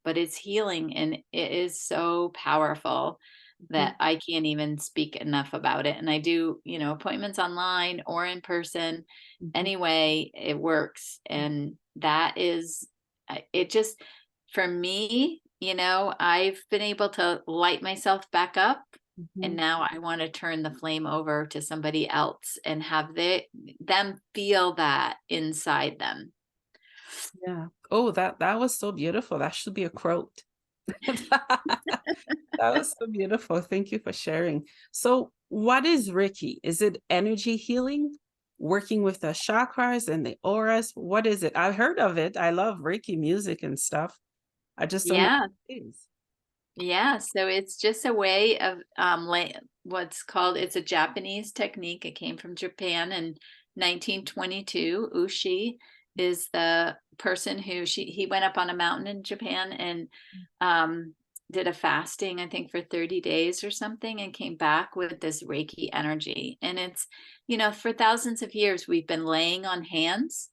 but it's healing. And it is so powerful that Mhm. I can't even speak enough about it. And I do, appointments online or in person. Mhm. Anyway, it works. And that is, it just, for me, I've been able to light myself back up. And Mhm. now I want to turn the flame over to somebody else and have them feel that inside them. Yeah. Oh, that was so beautiful. That should be a quote. That was so beautiful. Thank you for sharing. So, what is Reiki? Is it energy healing? Working with the chakras and the auras? What is it? I've heard of it. I love Reiki music and stuff. I just don't know Yeah. what it is. Yeah, so it's just a way of what's called, it's a Japanese technique. It came from Japan in 1922. Ushi is the person who he went up on a mountain in Japan and um did a fasting, I think for 30 days or something, and came back with this Reiki energy. And it's, for thousands of years we've been laying on hands,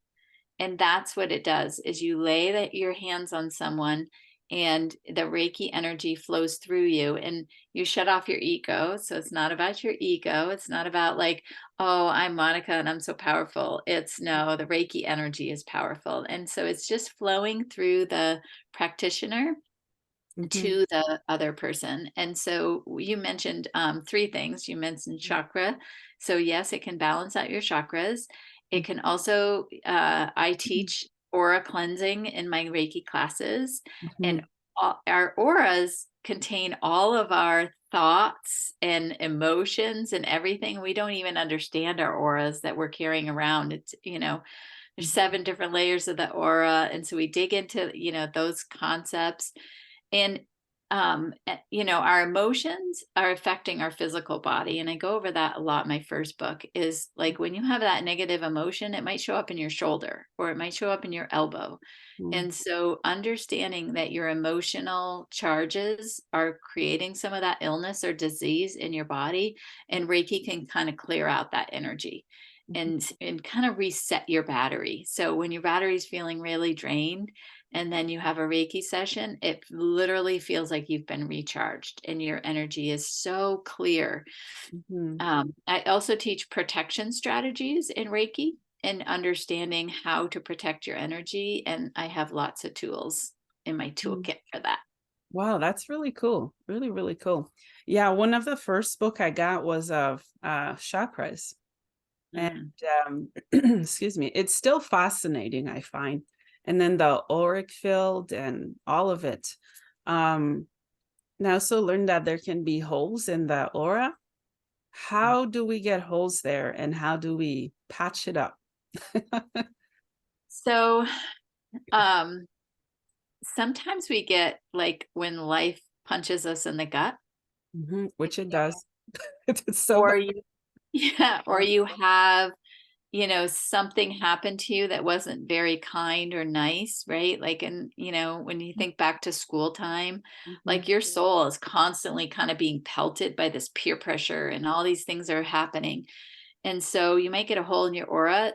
and that's what it does is you lay your hands on someone and the Reiki energy flows through you and you shut off your ego. So it's not about your ego. It's not about like, oh, I'm Monica and I'm so powerful. It's no, the Reiki energy is powerful. And so it's just flowing through the practitioner Mhm. to the other person. And so you mentioned three things. You mentioned chakra. So, yes, it can balance out your chakras. It can also, I teach aura cleansing in my Reiki classes, and Mhm. our auras contain all of our thoughts and emotions and everything. We don't even understand our auras that we're carrying around. It's, there's Mhm. 7 different layers of the aura. And so we dig into, those concepts. And our emotions are affecting our physical body, and I go over that a lot in my first book. Is like when you have that negative emotion, it might show up in your shoulder or it might show up in your elbow. Mhm. And so understanding that your emotional charges are creating some of that illness or disease in your body, and Reiki can kind of clear out that energy. Mhm. and kind of reset your battery. So when your battery's feeling really drained and then you have a Reiki session, it literally feels like you've been recharged and your energy is so clear. Mhm. I also teach protection strategies in Reiki and understanding how to protect your energy. And I have lots of tools in my Mhm. toolkit for that. Wow, that's really cool. Really, really cool. Yeah, one of the first book I got was of chakras. And Mm. excuse me, it's still fascinating, I find. And then the auric field and all of it. Um, and I also learned that there can be holes in the aura. How do we get holes there and how do we patch it up? So, um, sometimes we get like when life punches us in the gut, Mhm, which it does. It's so bad. or you, yeah, or you have, something happened to you that wasn't very kind or nice, right? Like, and, when you think back to school time, like Mhm, your soul is constantly kind of being pelted by this peer pressure and all these things are happening. And so you might get a hole in your aura.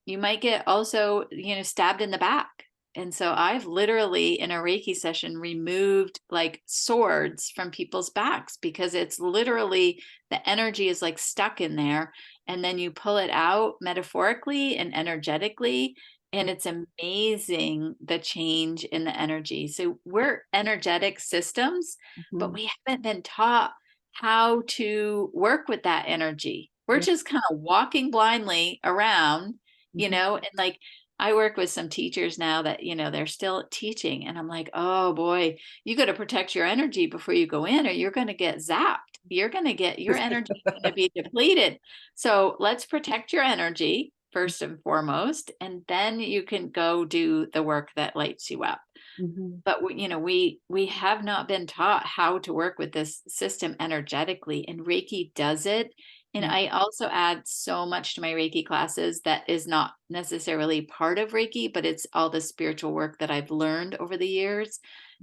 You might get also, stabbed in the back. And so I've literally in a Reiki session removed like swords from people's backs because it's literally the energy is like stuck in there. And then you pull it out metaphorically and energetically. And it's amazing the change in the energy. So we're energetic systems, but mhm. we haven't been taught how to work with that energy. We're Yeah. just kind of walking blindly around, Mhm. and like I work with some teachers now that, they're still teaching. And I'm like, oh boy, you got to protect your energy before you go in, or you're going to get zapped. You're going to get your energy going to be depleted. So let's protect your energy first and foremost. And then you can go do the work that lights you up. Mhm, But we have not been taught how to work with this system energetically, and Reiki does it. And mm, I also add so much to my Reiki classes that is not necessarily part of Reiki, but it's all the spiritual work that I've learned over the years.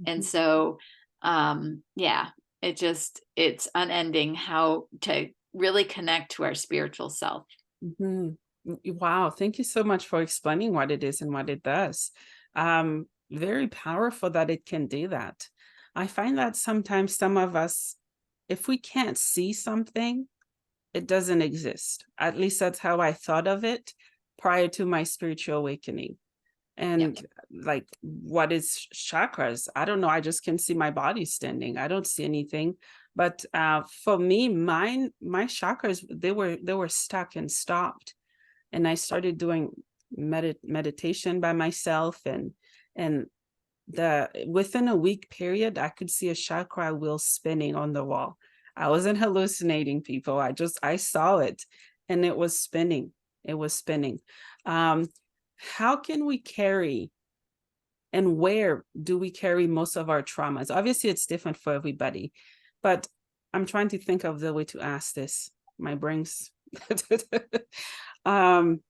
And mhm, so yeah, it's unending how to really connect to our spiritual self. mhm. Wow, thank you so much for explaining what it is and what it does. Very powerful that it can do that. I find that sometimes some of us, if we can't see something, it doesn't exist. At least that's how I thought of it prior to my spiritual awakening. Yeah. And like, what is chakras? I don't know. I just can see my body standing. I don't see anything. But for me, my chakras, they were stuck and stopped. And I started doing meditation by myself, and the within a week period, I could see a chakra wheel spinning on the wall. I wasn't hallucinating, people. I saw it, and it was spinning. It was spinning. Um, how can we carry and where do we carry most of our traumas? Obviously, it's different for everybody, but I'm trying to think of the way to ask this. My brain's um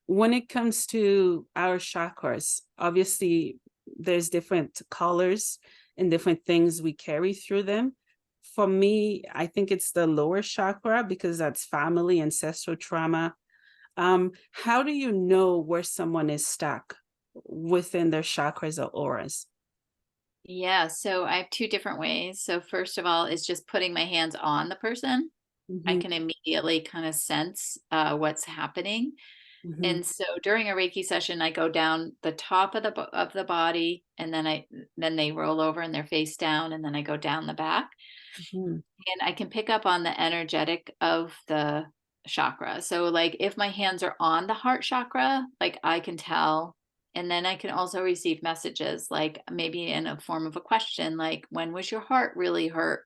when it comes to our chakras, obviously there's different colors and different things we carry through them. For me, I think it's the lower chakra because that's family, ancestral trauma. How do you know where someone is stuck within their chakras or auras? Yeah, so I have two different ways. So first of all is just putting my hands on the person. I Mhm, can immediately kind of sense what's happening. mhm, And so during a Reiki session, I go down the top of of the body, and then they roll over and they're face down, and then I go down the back, mhm, and I can pick up on the energetic of the chakra. So like if my hands are on the heart chakra, like I can tell. And then I can also receive messages like maybe in a form of a question, like when was your heart really hurt?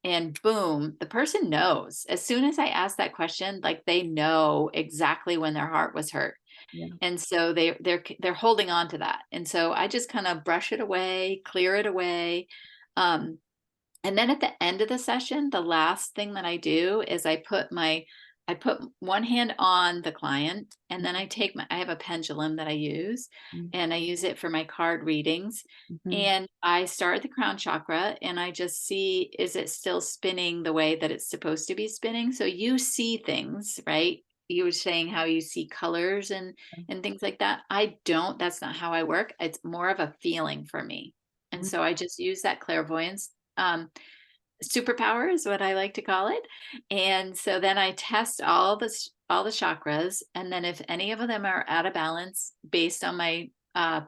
And boom, the person knows. As soon as I ask that question, like they know exactly when their heart was hurt. yeah. And so they're holding on to that. And so I just kind of brush it away, clear it away. Um, and then at the end of the session, the last thing that I do is I put one hand on the client, and then I have a pendulum that I use, Mhm, and I use it for my card readings. mhm, And I start at the crown chakra and I just see, is it still spinning the way that it's supposed to be spinning? So you see things, right? you were saying how you see colors and things like that. I don't. That's not how I work. It's more of a feeling for me. And Mhm, so I just use that clairvoyance superpower is what I like to call it. And so then I test all the chakras, and then if any of them are out of balance based on my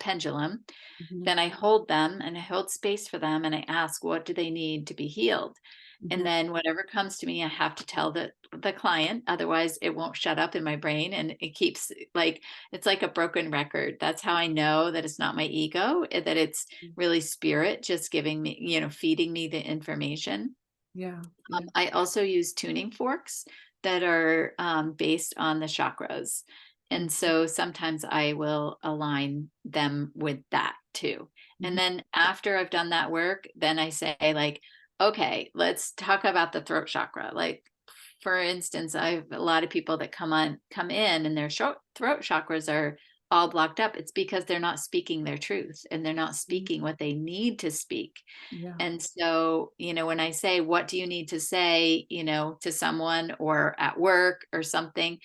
pendulum, mhm, then I hold them and I hold space for them and I ask, what do they need to be healed? And mhm. then whatever comes to me, I have to tell the client, otherwise it won't shut up in my brain, and it keeps like, it's like a broken record. That's how I know that it's not my ego, that it's really spirit just giving me, feeding me the information. Yeah, yeah. I also use tuning forks that are based on the chakras. And Mhm, so sometimes I will align them with that too. And mhm, then after I've done that work, then I say, like, okay, let's talk about the throat chakra. Like, for instance, I have a lot of people that come in and their throat chakras are all blocked up. It's because they're not speaking their truth and they're not mhm. speaking what they need to speak. Yeah. And so, when I say, what do you need to say, to someone or at work or something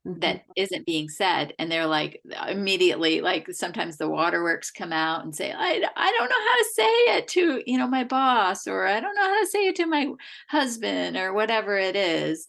Mhm, that isn't being said, and they're like, immediately, like sometimes the waterworks come out and say, I don't know how to say it to, my boss, or I don't know how to say it to my husband, or whatever it is.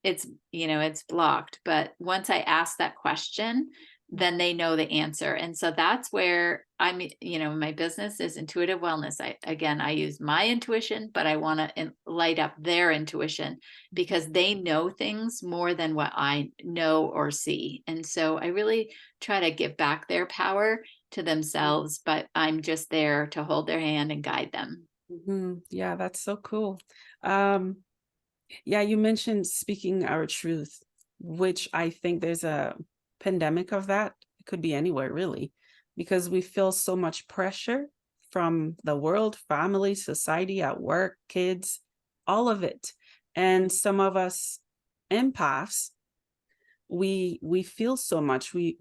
It's, it's blocked. But once I ask that question, then they know the answer. And so that's where my business is intuitive wellness. I use my intuition, but I want to light up their intuition, mhm, because they know things more than what I know or see. And so I really try to give back their power to mhm, themselves, but I'm just there to hold their hand and guide them. mhm. Yeah, that's so cool. Um, yeah, you mentioned speaking our truth, which I think there's a pandemic of that. It could be anywhere really, because we feel so much pressure from the world, family, society, at work, kids, all of it. And some of us empaths, we feel so much. We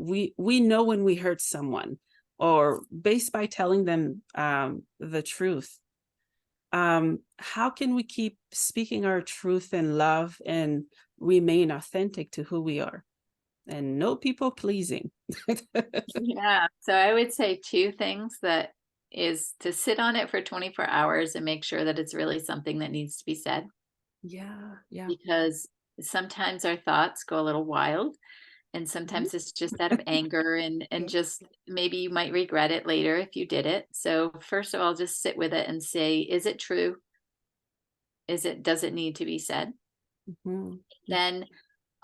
know when we hurt someone, or based by telling them the truth. How can we keep speaking our truth in love and remain authentic to who we are and no people pleasing? Yeah. So I would say two things: that is to sit on it for 24 hours and make sure that it's really something that needs to be said, Yeah, yeah. because sometimes our thoughts go a little wild, and Mhm. sometimes it's just out of anger, and just maybe you might regret it later if you did it. So first of all, just sit with it and say, is it true? Does it need to be said? Mhm. Then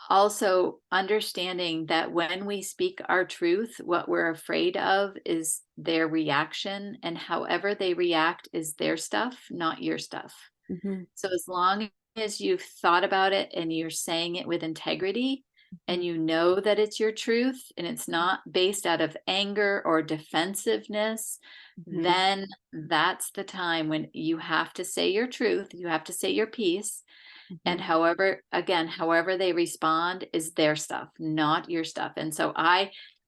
also understanding that when we speak our truth, what we're afraid of is their reaction, and however they react is their stuff, not your stuff. Mhm. So as long as you've thought about it and you're saying it with integrity, Mhm. and you know that it's your truth and it's not based out of anger or defensiveness, Mhm. then that's the time when you have to say your truth, you have to say your piece. And Mhm. however they respond is their stuff, not your stuff. And so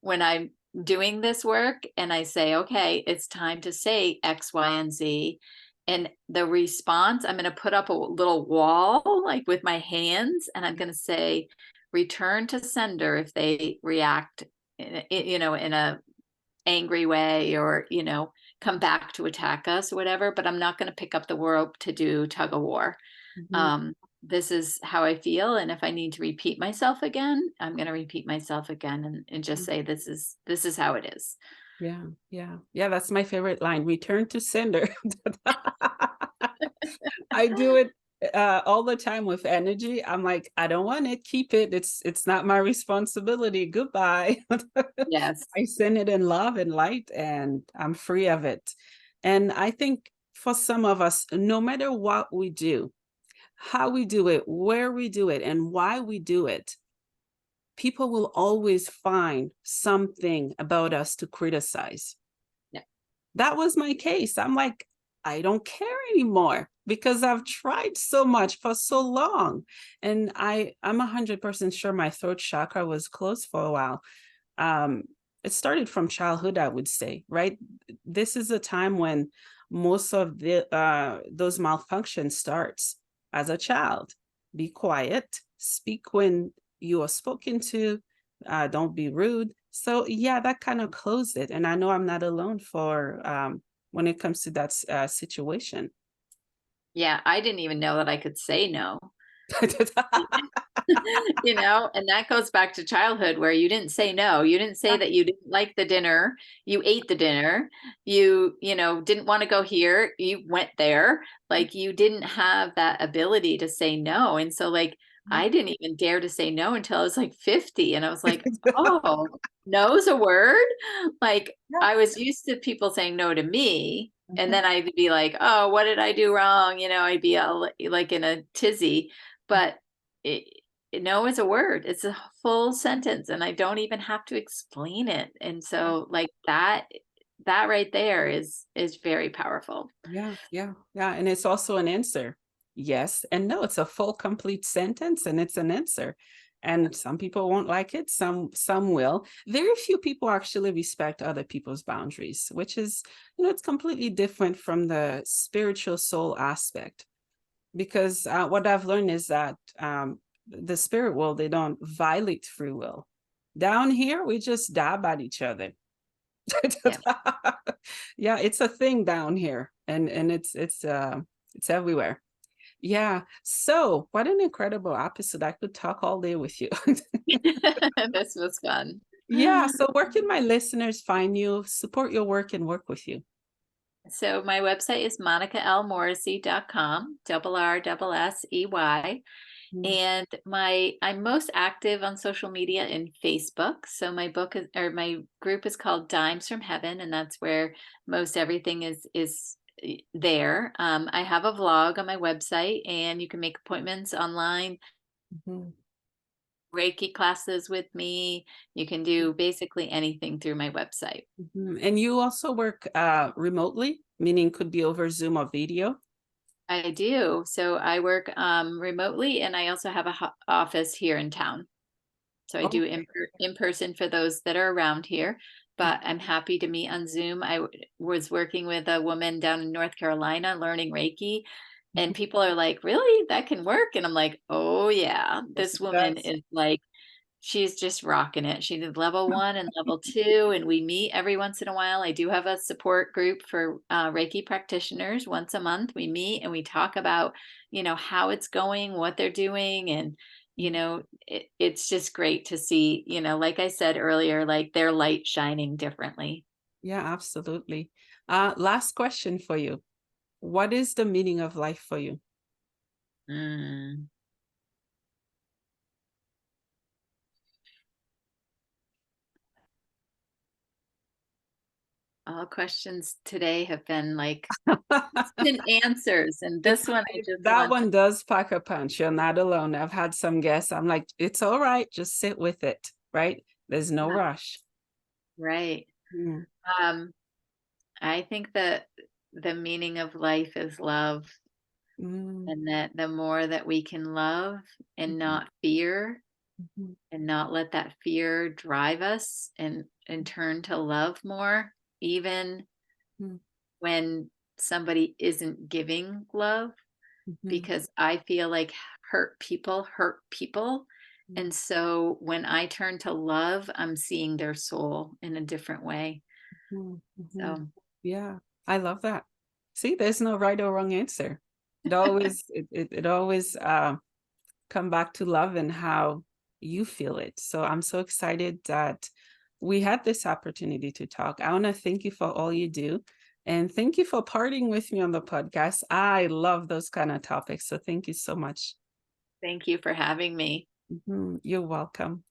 when I'm doing this work and I say, okay, it's time to say X, Y, and Z, and the response, I'm going to put up a little wall, like with my hands, and I'm going to say, return to sender if they react in a angry way, or come back to attack us or whatever. But I'm not going to pick up the rope to do tug of war. Mhm. um, this is how I feel, and if I need to repeat myself again, I'm going to repeat myself again, and just Mhm. say, this is how it is. Yeah, yeah, yeah. That's my favorite line. Return to sender. I do it all the time with energy. I'm like, I don't want it. Keep it. It's not my responsibility. Goodbye. Yes. I send it in love and light, and I'm free of it. And I think for some of us, no matter what we do, how we do it, where we do it, and why we do it, people will always find something about us to criticize. Yeah. That was my case. I'm like, I don't care anymore because I've tried so much for so long. And I'm 100% sure my throat chakra was closed for a while. Um, it started from childhood, I would say, right? This is a time when most of the those malfunctions starts as a child. Be quiet, speak when you are spoken to, don't be rude. So yeah, that kind of closed it. And I know I'm not alone for when it comes to that situation. Yeah, I didn't even know that I could say no. And that goes back to childhood where you didn't say no. You didn't say that you didn't like the dinner. You ate the dinner. You didn't want to go here. You went there. Like you didn't have that ability to say no. And so like I didn't even dare to say no until I was like 50. And I was like, oh, no's a word. Like I was used to people saying no to me. And then I'd be like, oh, what did I do wrong? I'd be all, like in a tizzy. But it, no is a word. It's a full sentence, and I don't even have to explain it. And so, like that right there is very powerful. Yeah, yeah, yeah. And it's also an answer. Yes and no. It's a full, complete sentence, and it's an answer. And some people won't like it, some will. Very few people actually respect other people's boundaries, which is, it's completely different from the spiritual soul aspect. Because what I've learned is that the spirit world, they don't violate free will. Down here, we just dab at each other. Yeah. Yeah, it's a thing down here, and it's everywhere. Yeah. So what an incredible episode. I could talk all day with you. This was fun. Yeah. So where can my listeners find you, support your work, and work with you? So my website is monicalmorrissey.com, RRSSEY. Mm, And I'm most active on social media in Facebook. So my group is called Dimes from Heaven, and that's where most everything is there. I have a vlog on my website, and you can make appointments online, mhm, Reiki classes with me. You can do basically anything through my website. mhm. And you also work remotely, meaning could be over Zoom or video. I do. So I work remotely, and I also have a office here in town. So I do Okay. in person for those that are around here, but I'm happy to meet on Zoom. Was working with a woman down in North Carolina learning Reiki, and people are like, "Really? That can work?" And I'm like, "Oh yeah, Yes, this it woman does. is like she's just rocking it." She did level 1 and level 2, and we meet every once in a while. I do have a support group for Reiki practitioners. Once a month, we meet and we talk about, how it's going, what they're doing, and it's just great to see, like I said earlier, like their light shining differently. Yeah, absolutely. Last question for you. What is the meaning of life for you? Mm. All questions today have been like instant answers, and this one I just That want to. one does pack a punch. You're not alone. I've had some guests. I'm like, it's all right. Just sit with it, right? There's no rush. Right. Mm, Um, I think that the meaning of life is love, mm, and that the more that we can love and mhm, not fear, mhm, and not let that fear drive us, and turn to love more, even mhm, when somebody isn't giving love, mhm, because I feel like hurt people. And so when I turn to love, I'm seeing their soul in a different way. mhm, mhm. So Yeah, I love that. See, there's no right or wrong answer. It always come back to love and how you feel it. So I'm so excited that we had this opportunity to talk. I want to thank you for all you do. And thank you for parting with me on the podcast. I love those kind of topics. So thank you so much. thank you for having me. Mhm. You're welcome.